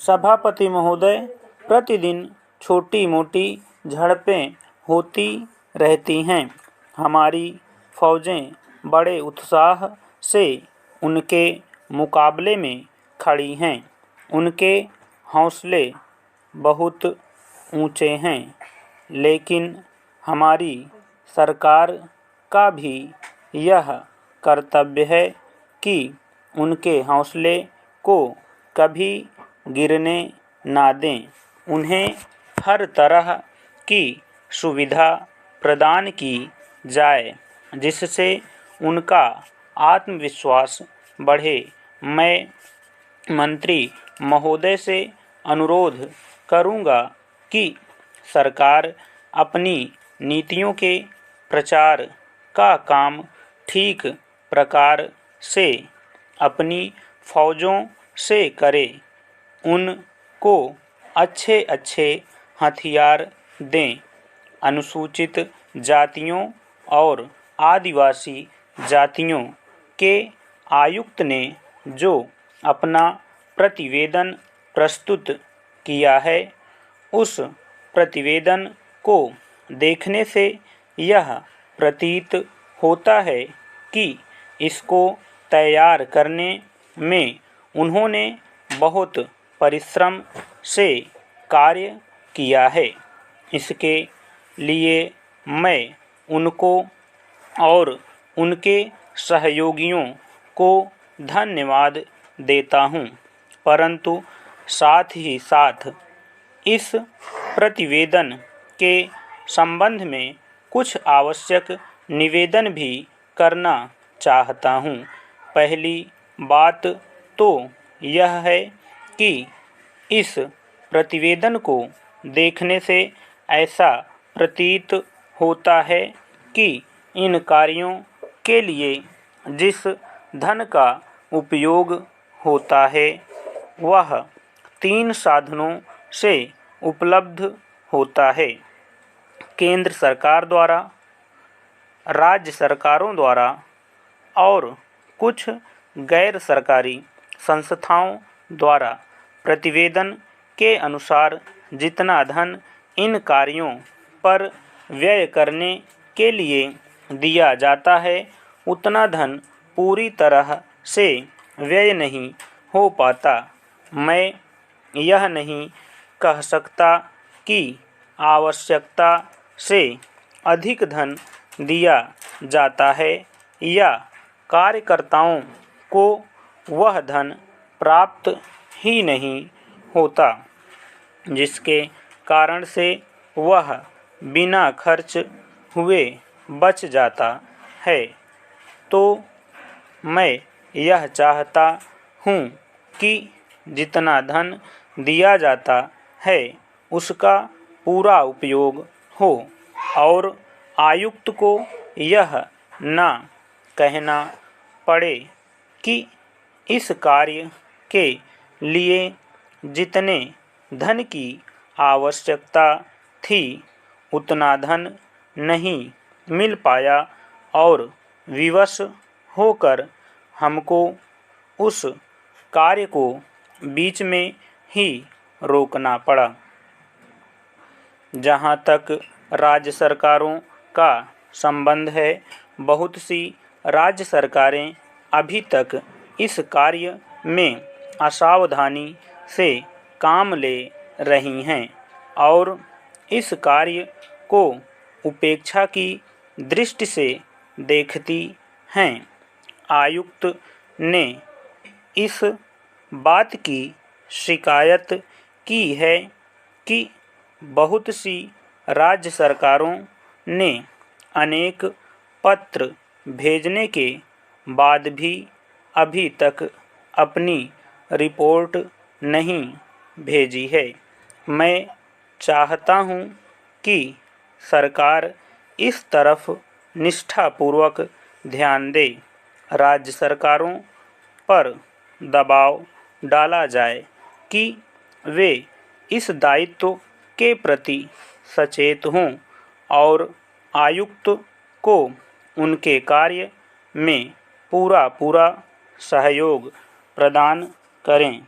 सभापति महोदय, प्रतिदिन छोटी मोटी झड़पें होती रहती हैं। हमारी फौजें बड़े उत्साह से उनके मुकाबले में खड़ी हैं। उनके हौसले बहुत ऊंचे हैं, लेकिन हमारी सरकार का भी यह कर्तव्य है कि उनके हौसले को कभी गिरने ना दें। उन्हें हर तरह की सुविधा प्रदान की जाए जिससे उनका आत्मविश्वास बढ़े। मैं मंत्री महोदय से अनुरोध करूंगा कि सरकार अपनी नीतियों के प्रचार का काम ठीक प्रकार से अपनी फौजों से करे। उनको अच्छे अच्छे हथियार दें। अनुसूचित जातियों और आदिवासी जातियों के आयुक्त ने जो अपना प्रतिवेदन प्रस्तुत किया है, उस प्रतिवेदन को देखने से यह प्रतीत होता है कि इसको तैयार करने में उन्होंने बहुत परिश्रम से कार्य किया है। इसके लिए मैं उनको और उनके सहयोगियों को धन्यवाद देता हूं, परंतु साथ ही साथ इस प्रतिवेदन के संबंध में कुछ आवश्यक निवेदन भी करना चाहता हूं। पहली बात तो यह है कि इस प्रतिवेदन को देखने से ऐसा प्रतीत होता है कि इन कार्यों के लिए जिस धन का उपयोग होता है वह 3 साधनों से उपलब्ध होता है: केंद्र सरकार द्वारा, राज्य सरकारों द्वारा और कुछ गैर सरकारी संस्थाओं द्वारा। प्रतिवेदन के अनुसार जितना धन इन कार्यों पर व्यय करने के लिए दिया जाता है, उतना धन पूरी तरह से व्यय नहीं हो पाता। मैं यह नहीं कह सकता कि आवश्यकता से अधिक धन दिया जाता है या कार्यकर्ताओं को वह धन प्राप्त ही नहीं होता, जिसके कारण से वह बिना खर्च हुए बच जाता है। तो मैं यह चाहता हूँ कि जितना धन दिया जाता है उसका पूरा उपयोग हो और आयुक्त को यह न कहना पड़े कि इस कार्य के लिए जितने धन की आवश्यकता थी उतना धन नहीं मिल पाया और विवश होकर हमको उस कार्य को बीच में ही रोकना पड़ा। जहाँ तक राज्य सरकारों का संबंध है, बहुत सी राज्य सरकारें अभी तक इस कार्य में असावधानी से काम ले रही हैं और इस कार्य को उपेक्षा की दृष्टि से देखती हैं। आयुक्त ने इस बात की शिकायत की है कि बहुत सी राज्य सरकारों ने अनेक पत्र भेजने के बाद भी अभी तक अपनी रिपोर्ट नहीं भेजी है। मैं चाहता हूँ कि सरकार इस तरफ निष्ठापूर्वक ध्यान दे। राज्य सरकारों पर दबाव डाला जाए कि वे इस दायित्व के प्रति सचेत हों और आयुक्त को उनके कार्य में पूरा सहयोग प्रदान करें।